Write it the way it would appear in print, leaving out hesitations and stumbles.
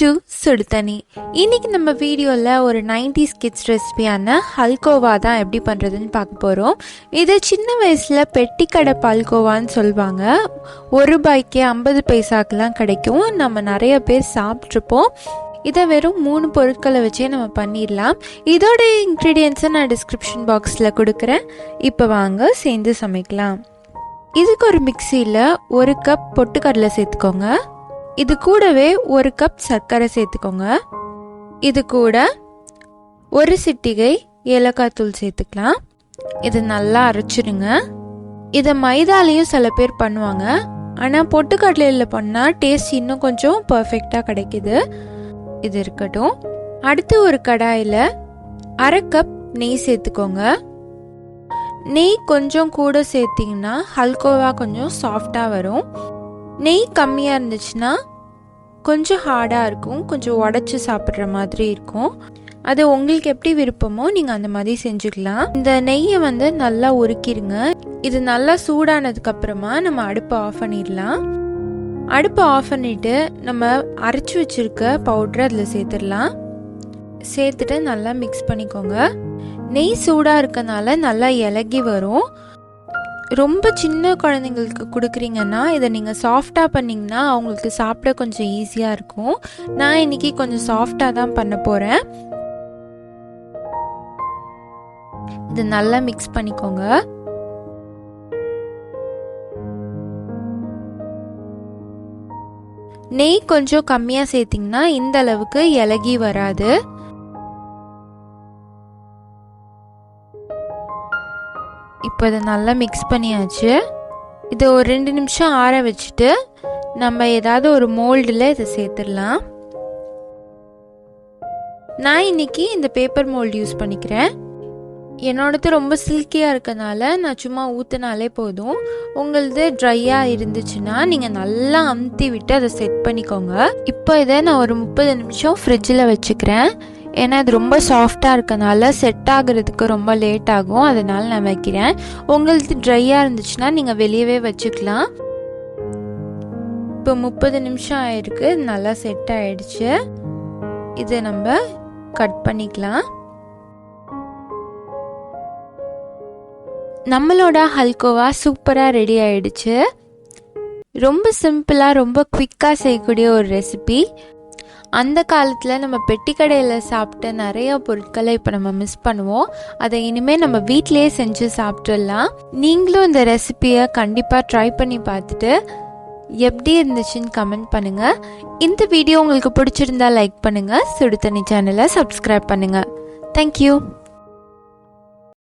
To Suduthanni. இன்னைக்கு நம்ம வீடியோவில் ஒரு 90s கிட்ஸ் ரெசிபியான ஹல்கோவா தான் எப்படி பண்ணுறதுன்னு பார்க்க போகிறோம். இது சின்ன வயசில் பெட்டிக்கடை பால்கோவான்னு சொல்லுவாங்க. ₹1 50 பைசாக்கெலாம் கிடைக்கும். நம்ம நிறைய பேர் சாப்பிட்ருப்போம். இதை வெறும் 3 பொருட்களை வச்சே நம்ம பண்ணிடலாம். இதோட இன்க்ரீடியன்ஸை நான் டிஸ்கிரிப்ஷன் பாக்ஸில் கொடுக்குறேன். இப்போ வாங்க சேர்ந்து சமைக்கலாம். இதுக்கு ஒரு மிக்சியில் 1 கப் பொட்டுக்கடலை சேர்த்துக்கோங்க. இது கூடவே 1 கப் சர்க்கரை சேர்த்துக்கோங்க. இது கூட 1 சிட்டிகை ஏலக்காய் தூள் சேர்த்துக்கலாம். இது நல்லா அரைச்சிடுங்க. இதை மைதாலையும் சில பேர் பண்ணுவாங்க. ஆனால் பொட்டுக்கடலையில் பண்ணால் டேஸ்ட் இன்னும் கொஞ்சம் பர்ஃபெக்டாக கிடைக்குது. இது இருக்கட்டும். அடுத்து ஒரு கடாயில் 1/2 கப் நெய் சேர்த்துக்கோங்க. நெய் கொஞ்சம் கூட சேர்த்திங்கன்னா ஹல்கோவா கொஞ்சம் சாஃப்டாக வரும். நெய் கம்மியாக இருந்துச்சுன்னா கொஞ்சம் ஹார்டாக இருக்கும், கொஞ்சம் உடச்சி சாப்பிட்ற மாதிரி இருக்கும். அது உங்களுக்கு எப்படி விருப்பமோ நீங்கள் அந்த மாதிரி செஞ்சுக்கலாம். இந்த நெய்யை நல்லா உருக்கிடுங்க. இது நல்லா சூடானதுக்கப்புறமா நம்ம அடுப்பை ஆஃப் பண்ணிடலாம். அடுப்பை ஆஃப் பண்ணிவிட்டு நம்ம அரைச்சி வச்சுருக்க பவுட்ரு அதில் சேர்த்துடலாம். சேர்த்துட்டு நல்லா மிக்ஸ் பண்ணிக்கோங்க. நெய் சூடாக இருக்கனால நல்லா இலகி வரும். ரொம்ப சின்ன குழந்தைங்களுக்கு கொடுக்குறீங்கன்னா இதை நீங்கள் சாஃப்டாக பண்ணிங்கன்னா அவங்களுக்கு சாப்பிட கொஞ்சம் ஈஸியாக இருக்கும். நான் இன்னைக்கு கொஞ்சம் சாஃப்டாக தான் பண்ண போகிறேன். இது நல்லா மிக்ஸ் பண்ணிக்கோங்க. நெய் கொஞ்சம் கம்மியாக சேர்த்திங்கன்னா இந்த அளவுக்கு இலகி வராது. இப்போ இதை நல்லா மிக்ஸ் பண்ணியாச்சு. இதை ஒரு 2 நிமிஷம் ஆற வச்சுட்டு நம்ம ஏதாவது ஒரு மோல்டில் இதை சேர்த்துடலாம். நான் இன்னைக்கு இந்த பேப்பர் மோல்டு யூஸ் பண்ணிக்கிறேன். என்னோடது ரொம்ப சில்கியாக இருக்கனால நான் சும்மா ஊற்றினாலே போதும். உங்களது ட்ரையாக இருந்துச்சுன்னா நீங்கள் நல்லா அமுத்தி விட்டு அதை செட் பண்ணிக்கோங்க. இப்போ இதை நான் ஒரு 30 நிமிஷம் ஃப்ரிட்ஜில் வச்சுக்கிறேன். ஏன்னா அது ரொம்ப சாஃப்டாக இருக்கனால செட் ஆகுறதுக்கு ரொம்ப லேட் ஆகும். அதனால நான் வைக்கிறேன். உங்களுக்கு ட்ரையாக இருந்துச்சுன்னா நீங்கள் வெளியவே வச்சுக்கலாம். இப்போ 30 நிமிஷம் ஆயிருக்கு. நல்லா செட் ஆயிடுச்சு. இதை நம்ம கட் பண்ணிக்கலாம். நம்மளோட ஹல்கோவா சூப்பராக ரெடி ஆயிடுச்சு. ரொம்ப சிம்பிளாக ரொம்ப குவிக்காக செய்யக்கூடிய ஒரு ரெசிபி. அந்த காலத்தில் நம்ம பெட்டிக்கடையில் சாப்பிட்ட நிறைய பொருட்களை இப்போ நம்ம மிஸ் பண்ணுவோம். அதை இனிமேல் நம்ம வீட்டிலேயே செஞ்சு சாப்பிட்டுடலாம். நீங்களும் இந்த ரெசிபியை கண்டிப்பாக ட்ரை பண்ணி பார்த்துட்டு எப்படி இருந்துச்சுன்னு கமெண்ட் பண்ணுங்கள். இந்த வீடியோ உங்களுக்கு பிடிச்சிருந்தா லைக் பண்ணுங்கள். சுடுதண்ணி சேனலை சப்ஸ்கிரைப் பண்ணுங்கள். தேங்க்யூ.